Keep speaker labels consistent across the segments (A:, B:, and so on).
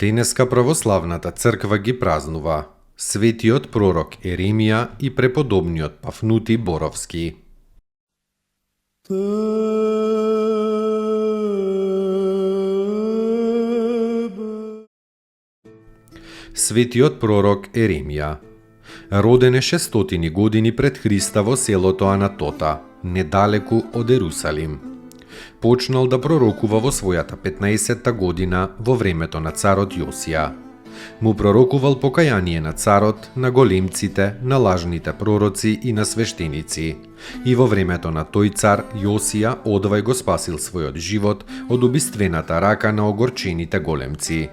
A: Денеска православната црква ги празнува светиот пророк Еремија и преподобниот Пафнутий Боровски. Светиот пророк Еремија роден е 600 години пред Христа во селото Анатота, недалеку од Ерусалим. Почнал да пророкува во својата 15-та година во времето на царот Јосија. Му пророкувал покаяние на царот, на големците, на лажните пророци и на свештеници. И во времето на тој цар Јосија одвај го спасил својот живот од убиствената рака на огорчените големци.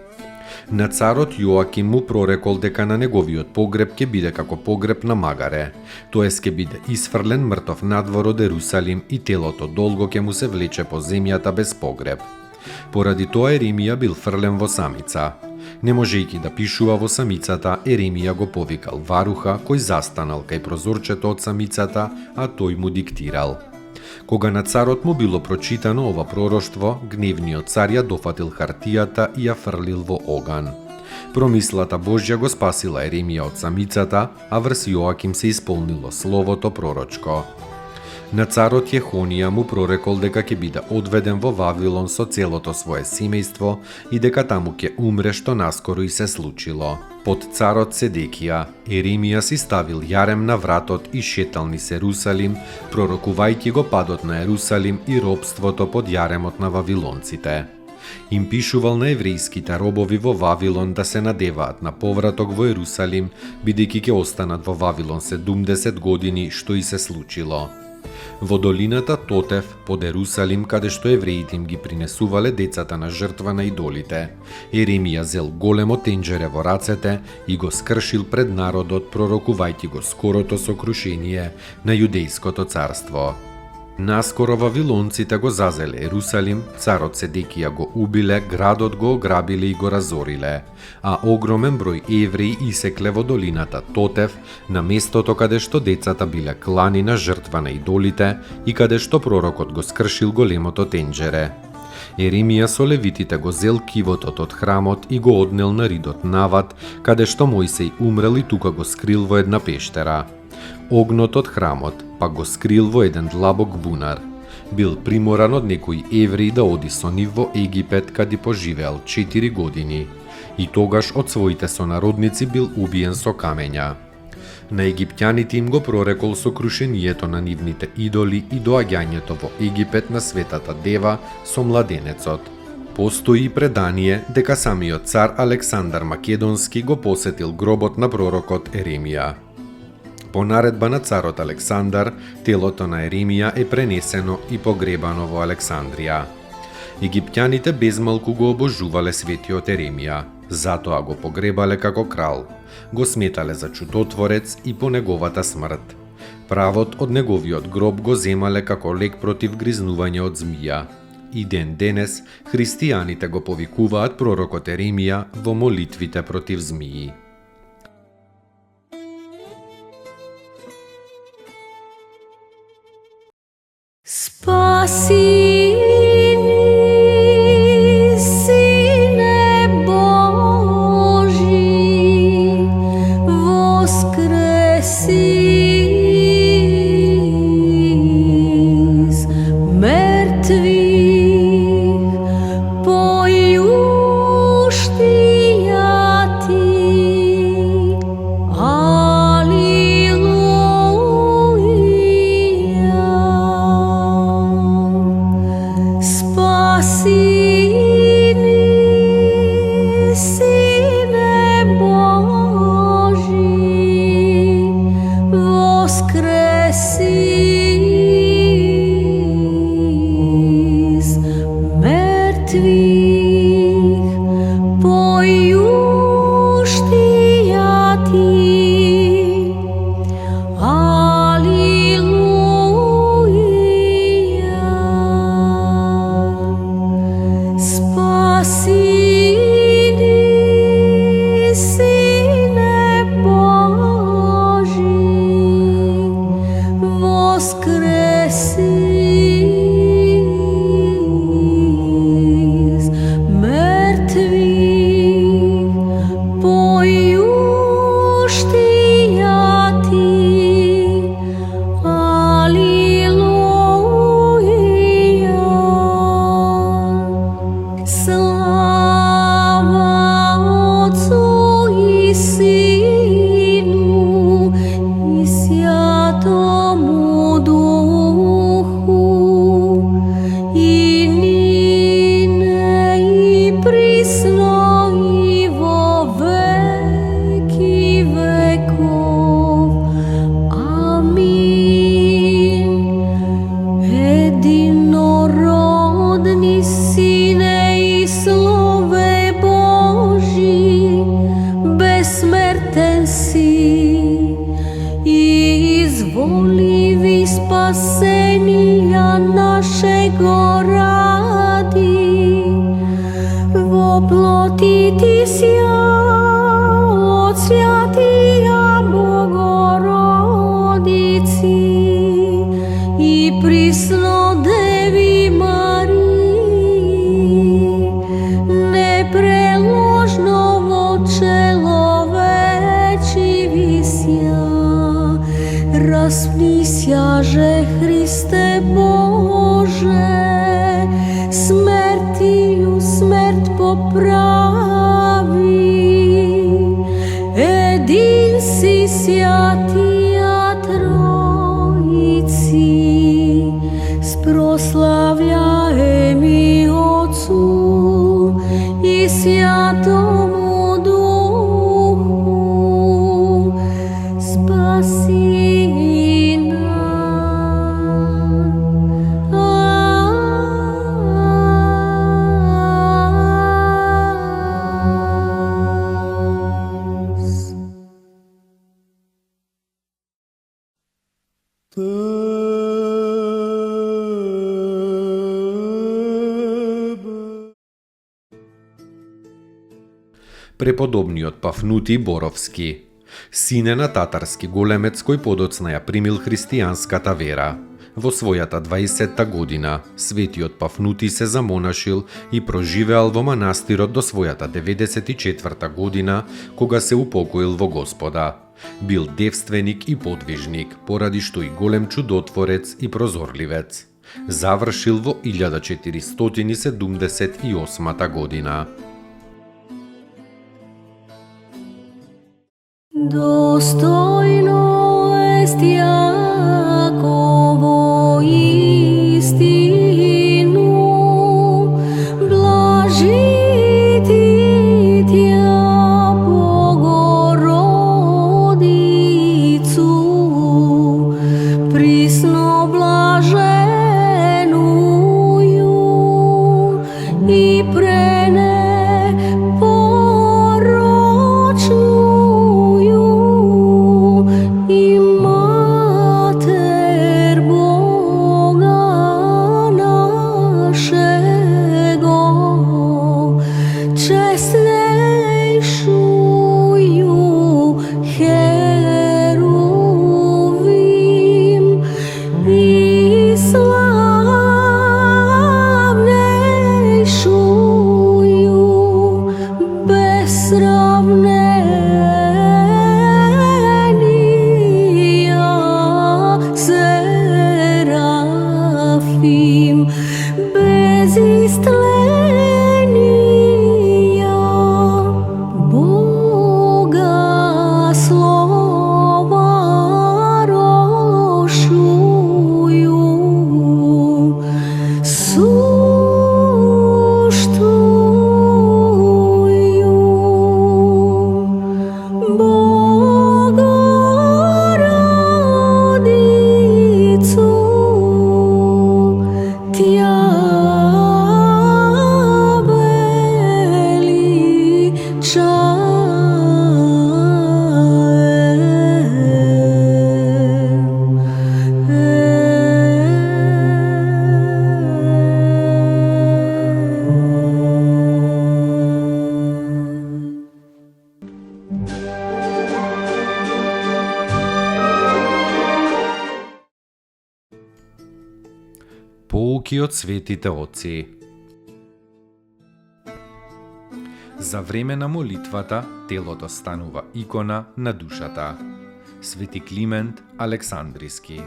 A: На царот Јоаким му прорекол дека на неговиот погреб ќе биде како погреб на магаре, тоест ќе биде исфрлен мртов надвор од Ерусалим и телото долго ќе му се влече по земјата без погреб. Поради тоа Еремија бил фрлен во самица. Не можејќи да пишува во самицата, Еремија го повикал варуха кој застанал кај прозорчето од самицата, а тој му диктирал. Кога на царот му било прочитано ова пророштво, гневниот цар ја дофатил хартијата и ја фрлил во оган. Промислата Божја го спасила Еремија од самицата, а врз Јоаким се исполнило словото пророчко. На царот Јехонија му прорекол дека ќе биде одведен во Вавилон со целото свое семејство и дека таму ќе умре, што наскоро и се случило. Под царот Седекија, Еремија си ставил јарем на вратот и шетал низ Ерусалим, пророкувајќи го падот на Ерусалим и робството под јаремот на вавилонците. Им пишувал на еврејските робови во Вавилон да се надеваат на повраток во Ерусалим, бидејќи ќе останат во Вавилон 70 години, што и се случило. Во долината Тотев, под Ерусалим, каде што евреите им ги принесувале децата на жртва на идолите, Еремија зел големо тенџере во рацете и го скршил пред народот, пророкувајќи го скорото сокрушение на јудејското царство. Наскоро вавилонците го зазеле Ерусалим, царот Седекија го убиле, градот го ограбиле и го разориле, а огромен број евреи исекле во долината Тотев, на местото каде што децата биле клани на жртва на идолите и каде што пророкот го скршил големото тенџере. Еремија со левитите го зел кивотот од храмот и го однел на ридот Нават, каде што Мојсей умрел и тука го скрил во една пештера. Огнот од храмот пак го скрил во еден длабок бунар. Бил приморан од некои евреи да оди со нив во Египет, каде поживеал 4 години. И тогаш од своите сонародници бил убиен со камења. На египтјаните им го прорекол сокрушението на нивните идоли и доаѓањето во Египет на Светата Дева со младенецот. Постои предание дека самиот цар Александар Македонски го посетил гробот на пророкот Еремија. По наредба на царот Александар, телото на Еремија е пренесено и погребано во Александрија. Египтјаните безмалку го обожувале светиот Еремија, затоа го погребале како крал. Го сметале за чудотворец и по неговата смрт. Правот од неговиот гроб го земале како лек против гризнување од змија. И ден денес христијаните го повикуваат пророкот Еремија во молитвите против змии.
B: Спаси
A: Преподобниот Пафнутий Боровски, сине на татарски големец кој подоцна ја примил христијанската вера. Во својата 20-та година, светиот Пафнутий се замонашил и проживеал во манастирот до својата 94-та година, кога се упокоил во Господа. Бил девственик и подвижник, поради што и голем чудотворец и прозорливец. Завршил во 1478 година.
B: Достойно ест Јаково истину, блажити Тја Богородицу, присно блаженују и пренепорочну.
A: Поуки од светите отци. За време на молитвата, телото станува икона на душата. Свети Климент Александриски.